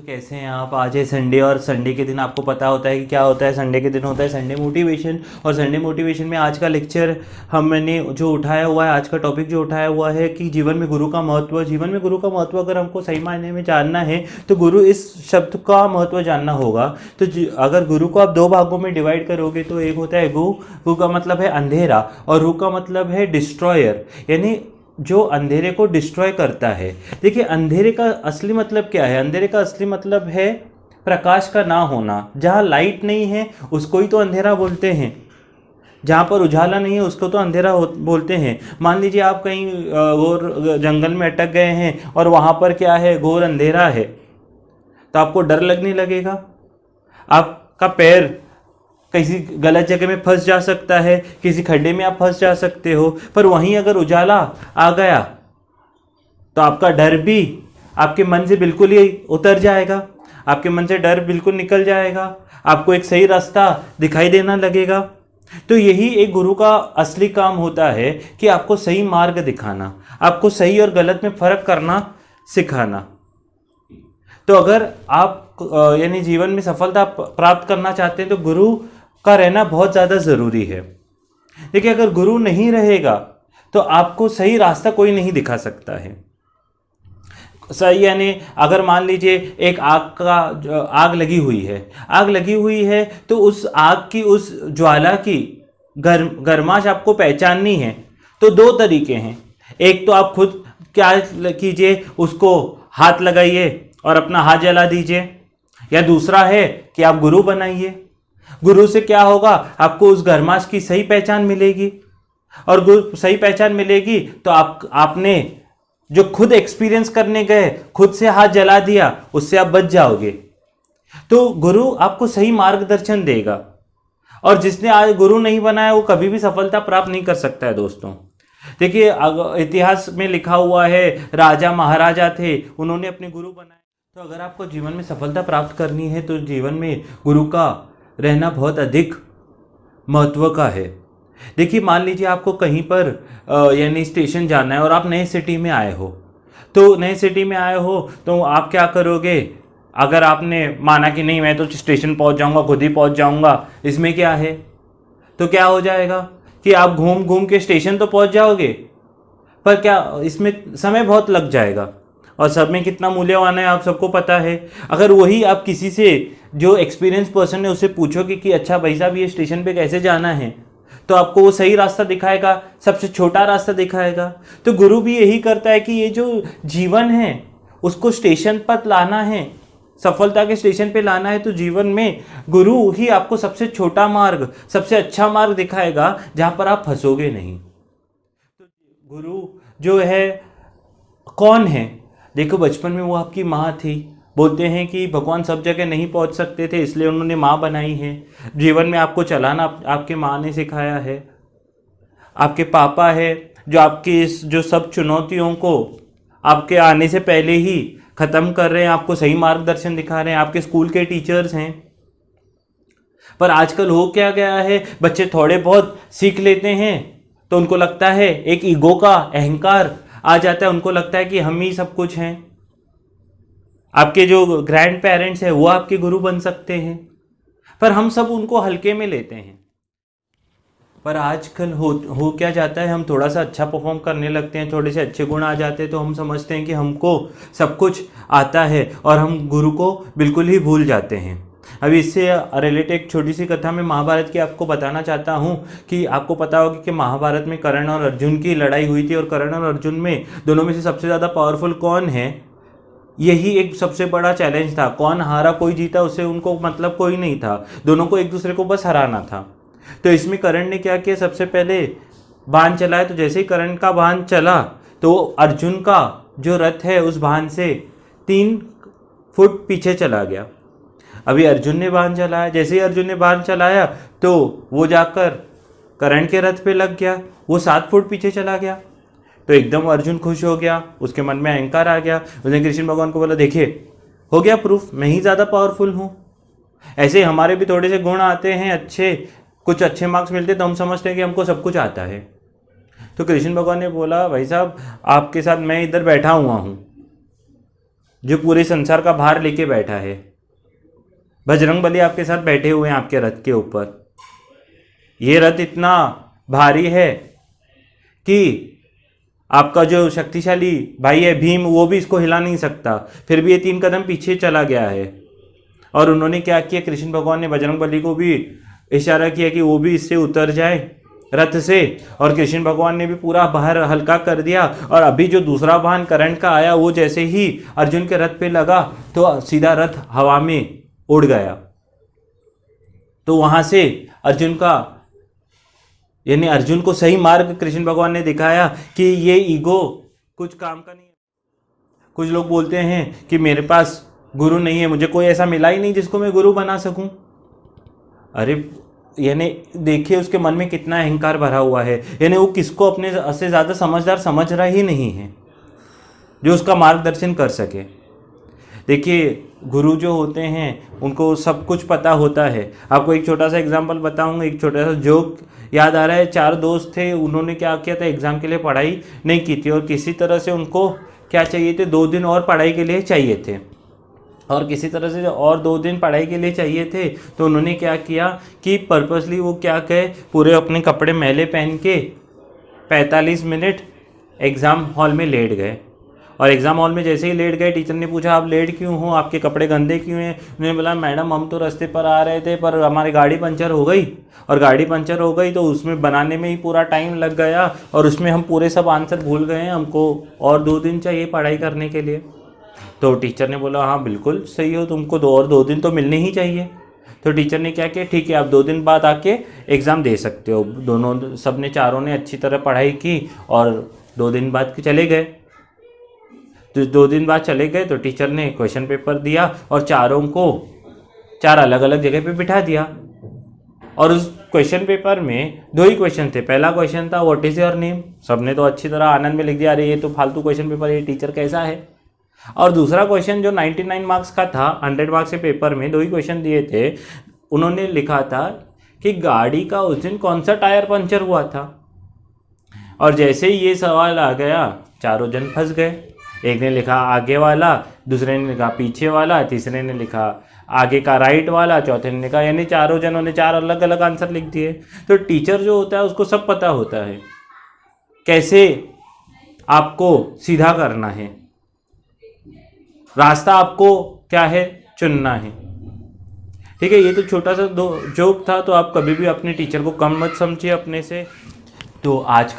कैसे हैं आप। आज है संडे और संडे के दिन आपको पता होता है कि क्या होता है। संडे के दिन होता है संडे मोटिवेशन। और संडे मोटिवेशन में आज का लेक्चर मैंने जो उठाया हुआ है, आज का टॉपिक जो उठाया हुआ है कि जीवन में गुरु का महत्व। जीवन में गुरु का महत्व अगर हमको सही मायने में जानना है तो गुरु इस शब्द का महत्व जानना होगा। तो अगर गुरु को आप दो भागों में डिवाइड करोगे तो एक होता है गु का मतलब है अंधेरा और रु का मतलब है डिस्ट्रॉयर, यानी जो अंधेरे को डिस्ट्रॉय करता है। देखिए अंधेरे का असली मतलब क्या है। अंधेरे का असली मतलब है प्रकाश का ना होना। जहाँ लाइट नहीं है उसको ही तो अंधेरा बोलते हैं, जहाँ पर उजाला नहीं है उसको तो अंधेरा बोलते हैं। मान लीजिए आप कहीं घोर जंगल में अटक गए हैं और वहाँ पर क्या है, घोर अंधेरा है, तो आपको डर लगने लगेगा। आपका पैर किसी गलत जगह में फंस जा सकता है, किसी खड्डे में आप फंस जा सकते हो। पर वहीं अगर उजाला आ गया तो आपका डर भी आपके मन से बिल्कुल ही उतर जाएगा, आपके मन से डर बिल्कुल निकल जाएगा, आपको एक सही रास्ता दिखाई देना लगेगा। तो यही एक गुरु का असली काम होता है कि आपको सही मार्ग दिखाना, आपको सही और गलत में फर्क करना सिखाना। तो अगर आप यानी जीवन में सफलता प्राप्त करना चाहते हैं तो गुरु का रहना बहुत ज़्यादा ज़रूरी है। देखिए अगर गुरु नहीं रहेगा तो आपको सही रास्ता कोई नहीं दिखा सकता है। सही यानी अगर मान लीजिए एक आग लगी हुई है, आग लगी हुई है तो उस आग की, उस ज्वाला की गर्माश आपको पहचाननी है तो दो तरीके हैं। एक तो आप खुद क्या कीजिए, उसको हाथ लगाइए और अपना हाथ जला दीजिए, या दूसरा है कि आप गुरु बनाइए। गुरु से क्या होगा, आपको उस गर्माश की सही पहचान मिलेगी और गुरु सही पहचान मिलेगी तो आपने जो खुद एक्सपीरियंस करने गए, खुद से हाथ जला दिया, उससे आप बच जाओगे। तो गुरु आपको सही मार्गदर्शन देगा और जिसने आज गुरु नहीं बनाया वो कभी भी सफलता प्राप्त नहीं कर सकता है। दोस्तों देखिए इतिहास में लिखा हुआ है, राजा महाराजा थे, उन्होंने अपने गुरु बनाए। तो अगर आपको जीवन में सफलता प्राप्त करनी है तो जीवन में गुरु का रहना बहुत अधिक महत्व का है। देखिए मान लीजिए आपको कहीं पर यानी स्टेशन जाना है और आप नए सिटी में आए हो, तो नए सिटी में आए हो तो आप क्या करोगे। अगर आपने माना कि नहीं मैं तो स्टेशन पहुंच जाऊंगा, खुद ही पहुंच जाऊंगा, इसमें क्या है, तो क्या हो जाएगा कि आप घूम घूम के स्टेशन तो पहुंच जाओगे पर क्या इसमें समय बहुत लग जाएगा और सब में कितना मूल्यवान है आप सबको पता है। अगर वही आप किसी से जो एक्सपीरियंस पर्सन है उससे पूछोगे कि अच्छा भाई साहब ये स्टेशन पे कैसे जाना है, तो आपको वो सही रास्ता दिखाएगा, सबसे छोटा रास्ता दिखाएगा। तो गुरु भी यही करता है कि ये जो जीवन है उसको स्टेशन पर लाना है, सफलता के स्टेशन पे लाना है, तो जीवन में गुरु ही आपको सबसे छोटा मार्ग, सबसे अच्छा मार्ग दिखाएगा जहाँ पर आप फंसोगे नहीं। तो गुरु जो है कौन है, देखो बचपन में वो आपकी माँ थी। बोलते हैं कि भगवान सब जगह नहीं पहुंच सकते थे इसलिए उन्होंने माँ बनाई है। जीवन में आपको चलाना आपके माँ ने सिखाया है। आपके पापा है जो आपकी इस जो सब चुनौतियों को आपके आने से पहले ही ख़त्म कर रहे हैं, आपको सही मार्गदर्शन दिखा रहे हैं। आपके स्कूल के टीचर्स हैं। पर आजकल हो क्या गया है, बच्चे थोड़े बहुत सीख लेते हैं तो उनको लगता है, एक ईगो का अहंकार आ जाता है, उनको लगता है कि हम ही सब कुछ हैं। आपके जो ग्रैंड पेरेंट्स हैं वो आपके गुरु बन सकते हैं, पर हम सब उनको हल्के में लेते हैं। पर आजकल हो क्या जाता है, हम थोड़ा सा अच्छा परफॉर्म करने लगते हैं, थोड़े से अच्छे गुण आ जाते हैं तो हम समझते हैं कि हमको सब कुछ आता है और हम गुरु को बिल्कुल ही भूल जाते हैं। अभी इससे रिलेटेड एक छोटी सी कथा मैं महाभारत की आपको बताना चाहता हूँ कि आपको पता होगा कि महाभारत में कर्ण और अर्जुन की लड़ाई हुई थी और कर्ण और अर्जुन में दोनों में से सबसे ज़्यादा पावरफुल कौन है, यही एक सबसे बड़ा चैलेंज था। कौन हारा कोई जीता उससे उनको मतलब कोई नहीं था, दोनों को एक दूसरे को बस हराना था। तो इसमें कर्ण ने क्या किया, सबसे पहले बाण चलाया। तो जैसे ही कर्ण का बाण चला तो अर्जुन का जो रथ है उस बाण से 3 फुट पीछे चला गया। अभी अर्जुन ने बाण चलाया, जैसे ही अर्जुन ने बाण चलाया तो वो जाकर कर्ण के रथ पे लग गया, वो 7 फुट पीछे चला गया। तो एकदम अर्जुन खुश हो गया, उसके मन में अहंकार आ गया। उसने कृष्ण भगवान को बोला, देखिए हो गया प्रूफ, मैं ही ज़्यादा पावरफुल हूँ। ऐसे हमारे भी थोड़े से गुण आते हैं, अच्छे कुछ अच्छे मार्क्स मिलते तो हम समझते हैं कि हमको सब कुछ आता है। तो कृष्ण भगवान ने बोला, भाई साहब आपके साथ मैं इधर बैठा हुआ हूँ, जो पूरे संसार का भार लेके बैठा है। बजरंगबली आपके साथ बैठे हुए हैं आपके रथ के ऊपर। ये रथ इतना भारी है कि आपका जो शक्तिशाली भाई है भीम, वो भी इसको हिला नहीं सकता, फिर भी ये 3 कदम पीछे चला गया है। और उन्होंने क्या किया, कृष्ण भगवान ने बजरंगबली को भी इशारा किया कि वो भी इससे उतर जाए रथ से, और कृष्ण भगवान ने भी पूरा भार हल्का कर दिया। और अभी जो दूसरा वाहन करंट का आया, वो जैसे ही अर्जुन के रथ पे लगा तो सीधा रथ हवा में उड़ गया। तो वहां से अर्जुन का, यानी अर्जुन को सही मार्ग कृष्ण भगवान ने दिखाया कि ये ईगो कुछ काम का नहीं है। कुछ लोग बोलते हैं कि मेरे पास गुरु नहीं है, मुझे कोई ऐसा मिला ही नहीं जिसको मैं गुरु बना सकूं। अरे यानी देखिए उसके मन में कितना अहंकार भरा हुआ है, यानी वो किसको अपने से ज़्यादा समझदार समझ रहा ही नहीं है जो उसका मार्गदर्शन कर सके। देखिए गुरु जो होते हैं उनको सब कुछ पता होता है। आपको एक छोटा सा एग्जांपल बताऊंगा, एक छोटा सा जोक याद आ रहा है। 4 दोस्त थे, उन्होंने क्या किया था, एग्ज़ाम के लिए पढ़ाई नहीं की थी, और किसी तरह से उनको क्या चाहिए थे, 2 दिन और पढ़ाई के लिए चाहिए थे, और किसी तरह से और 2 दिन पढ़ाई के लिए चाहिए थे। तो उन्होंने क्या किया कि पर्पसली वो क्या कहे, पूरे अपने कपड़े मैले पहन के 45 मिनट एग्ज़ाम हॉल में लेट गए। और एग्ज़ाम हॉल में जैसे ही लेट गए, टीचर ने पूछा आप लेट क्यों हो, आपके कपड़े गंदे क्यों हैं। उन्होंने बोला मैडम हम तो रास्ते पर आ रहे थे, पर हमारी गाड़ी पंचर हो गई, और गाड़ी पंचर हो गई तो उसमें बनाने में ही पूरा टाइम लग गया, और उसमें हम पूरे सब आंसर भूल गए हैं, हमको और 2 दिन चाहिए पढ़ाई करने के लिए। तो टीचर ने बोला हाँ बिल्कुल सही हो, तुमको 2 दिन तो मिलने ही चाहिए। तो टीचर ने क्या किया, ठीक है आप 2 दिन बाद आके एग्ज़ाम दे सकते हो। दोनों सब ने, चारों ने अच्छी तरह पढ़ाई की और 2 दिन बाद चले गए। तो 2 दिन बाद चले गए तो टीचर ने क्वेश्चन पेपर दिया और चारों को 4 अलग अलग जगह पे बिठा दिया। और उस क्वेश्चन पेपर में 2 ही क्वेश्चन थे। पहला क्वेश्चन था व्हाट इज़ योर नेम, सबने तो अच्छी तरह आनंद में लिख दिया, अरे ये तो फालतू क्वेश्चन पेपर, ये टीचर कैसा है। और दूसरा क्वेश्चन जो 99 मार्क्स का था, 100 मार्क्स के पेपर में 2 ही क्वेश्चन दिए थे, उन्होंने लिखा था कि गाड़ी का उस दिन कौन सा टायर पंचर हुआ था। और जैसे ही ये सवाल आ गया, चारों जन फंस गए। एक ने लिखा आगे वाला, दूसरे ने लिखा पीछे वाला, तीसरे ने लिखा आगे का राइट वाला, चौथे ने लिखा, यानी चारों जनों ने 4 अलग अलग आंसर लिख दिए। तो टीचर जो होता है उसको सब पता होता है कैसे आपको सीधा करना है, रास्ता आपको क्या है चुनना है। ठीक है, ये तो छोटा सा जोक था, तो आप कभी भी अपने टीचर को कम मत समझिए अपने से। तो आज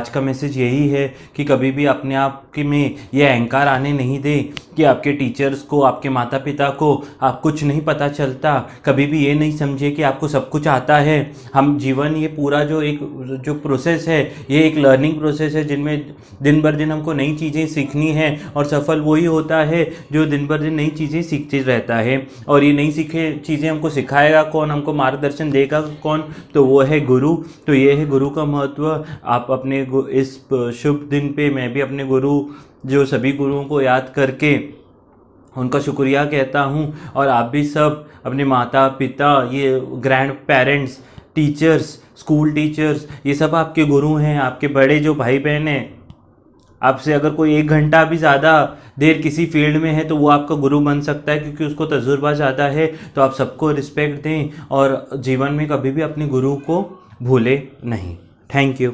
का मैसेज यही है कि कभी भी अपने आप के में ये अहंकार आने नहीं दे कि आपके टीचर्स को, आपके माता पिता को आप कुछ नहीं पता चलता। कभी भी ये नहीं समझे कि आपको सब कुछ आता है। हम जीवन, ये पूरा जो प्रोसेस है, ये एक लर्निंग प्रोसेस है जिनमें दिन भर दिन हमको नई चीज़ें सीखनी है, और सफल वही होता है जो दिन भर दिन नई चीज़ें सीखते रहता है। और ये नई सीखे चीज़ें हमको सिखाएगा कौन, हमको मार्गदर्शन देगा कौन, तो वो है गुरु। तो ये है गुरु का महत्व। आप अपने इस शुभ दिन पे, मैं भी अपने गुरु, जो सभी गुरुओं को याद करके उनका शुक्रिया कहता हूँ। और आप भी सब अपने माता पिता, ये grand parents, teachers, school teachers, ये सब आपके गुरु हैं। आपके बड़े जो भाई बहन हैं, आपसे अगर कोई 1 घंटा भी ज़्यादा देर किसी फील्ड में है तो वो आपका गुरु बन सकता है, क्योंकि उसको तजुर्बा ज़्यादा है। तो आप सबको रिस्पेक्ट दें और जीवन में कभी भी अपने गुरु को भूले नहीं। Thank you.